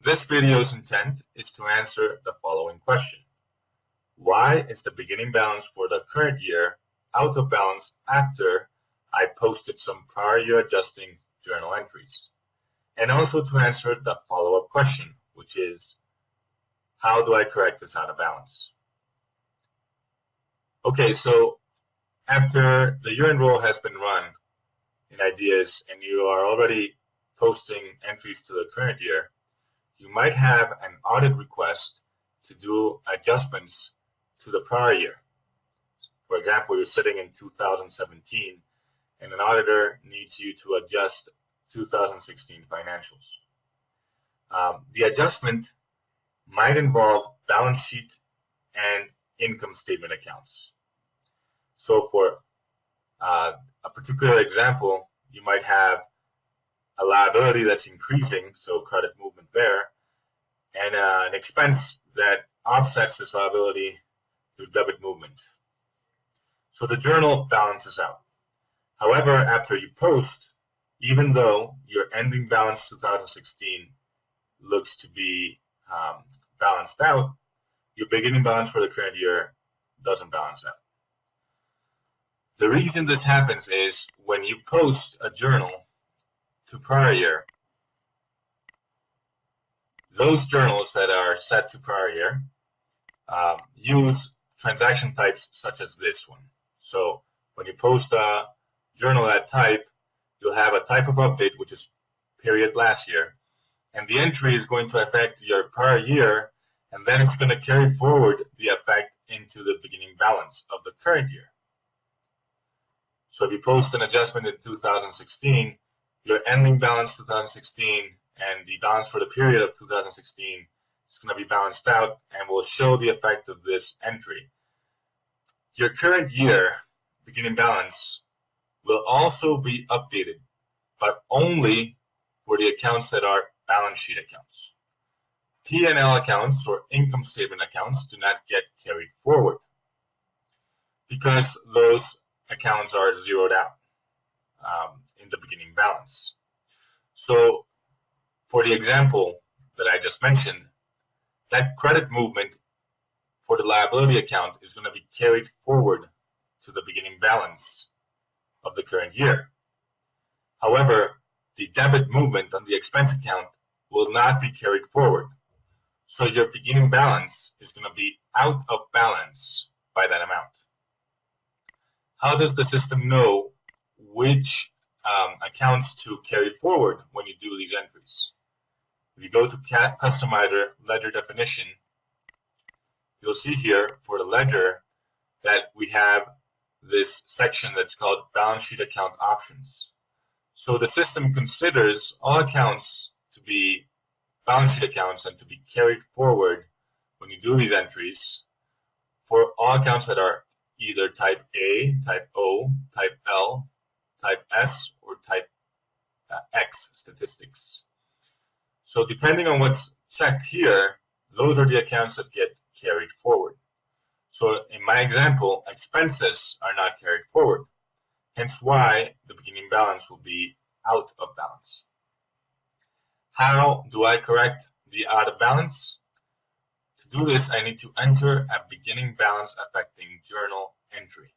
This video's intent is to answer the following question. Why is the beginning balance for the current year out of balance after I posted some prior year adjusting journal entries? And also to answer the follow-up question, which is, how do I correct this out of balance? Okay, so after the year-end roll has been run in Ideas and you are already posting entries to the current year, you might have an audit request to do adjustments to the prior year. For example, you're sitting in 2017 and an auditor needs you to adjust 2016 financials. The adjustment might involve balance sheet and income statement accounts. So for a particular example, you might have a liability that's increasing, so credit movement there, and an expense that offsets this liability through debit movement. So the journal balances out. However, after you post, even though your ending balance 2016 looks to be balanced out, your beginning balance for the current year doesn't balance out. The reason this happens is when you post a journal to prior year, those journals that are set to prior year use transaction types such as this one. So when you post a journal that type, you'll have a type of update, which is period last year, and the entry is going to affect your prior year, and then it's going to carry forward the effect into the beginning balance of the current year. So if you post an adjustment in 2016, your ending balance 2016 and the balance for the period of 2016 is going to be balanced out and will show the effect of this entry. Your current year beginning balance will also be updated, but only for the accounts that are balance sheet accounts. P&L accounts or income statement accounts do not get carried forward because those accounts are zeroed out in the beginning balance. So for the example that I just mentioned, that credit movement for the liability account is going to be carried forward to the beginning balance of the current year. However, the debit movement on the expense account will not be carried forward. So your beginning balance is going to be out of balance by that amount. How does the system know which accounts to carry forward when you do these entries? If you go to Customizer Ledger Definition, you'll see here for the ledger that we have this section that's called Balance Sheet Account Options. So the system considers all accounts to be balance sheet accounts and to be carried forward when you do these entries for all accounts that are either type A, type O, type L, type S, or type X statistics. So depending on what's checked here, those are the accounts that get carried forward. So in my example, expenses are not carried forward, hence why the beginning balance will be out of balance. How do I correct the out of balance? To do this, I need to enter a beginning balance affecting journal entry.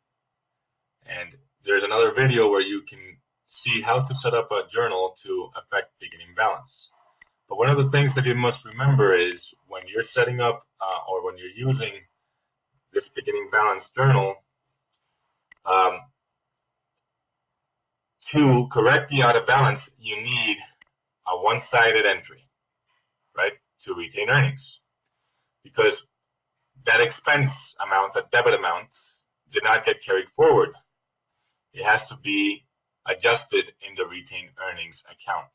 And there's another video where you can see how to set up a journal to affect beginning balance. But one of the things that you must remember is when you're setting up or when you're using this beginning balance journal, to correct the out of balance, you need a one-sided entry, right, to retain earnings. Because that expense amount, that debit amount, did not get carried forward. It has to be adjusted in the retained earnings account.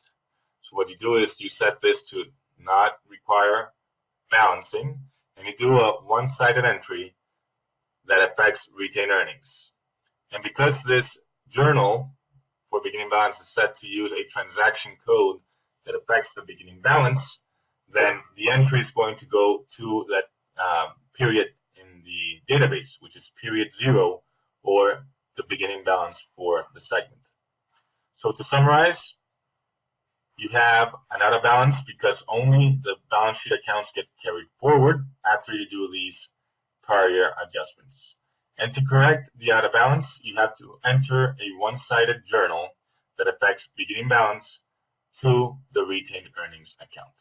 So what you do is you set this to not require balancing, and you do a one-sided entry that affects retained earnings. And because this journal for beginning balance is set to use a transaction code that affects the beginning balance, then the entry is going to go to that period in the database, which is period 0, or the beginning balance for the segment. So to summarize, You have an out of balance because only the balance sheet accounts get carried forward after you do these prior year adjustments. And to correct the out of balance, you have to enter a one-sided journal that affects beginning balance to the retained earnings account.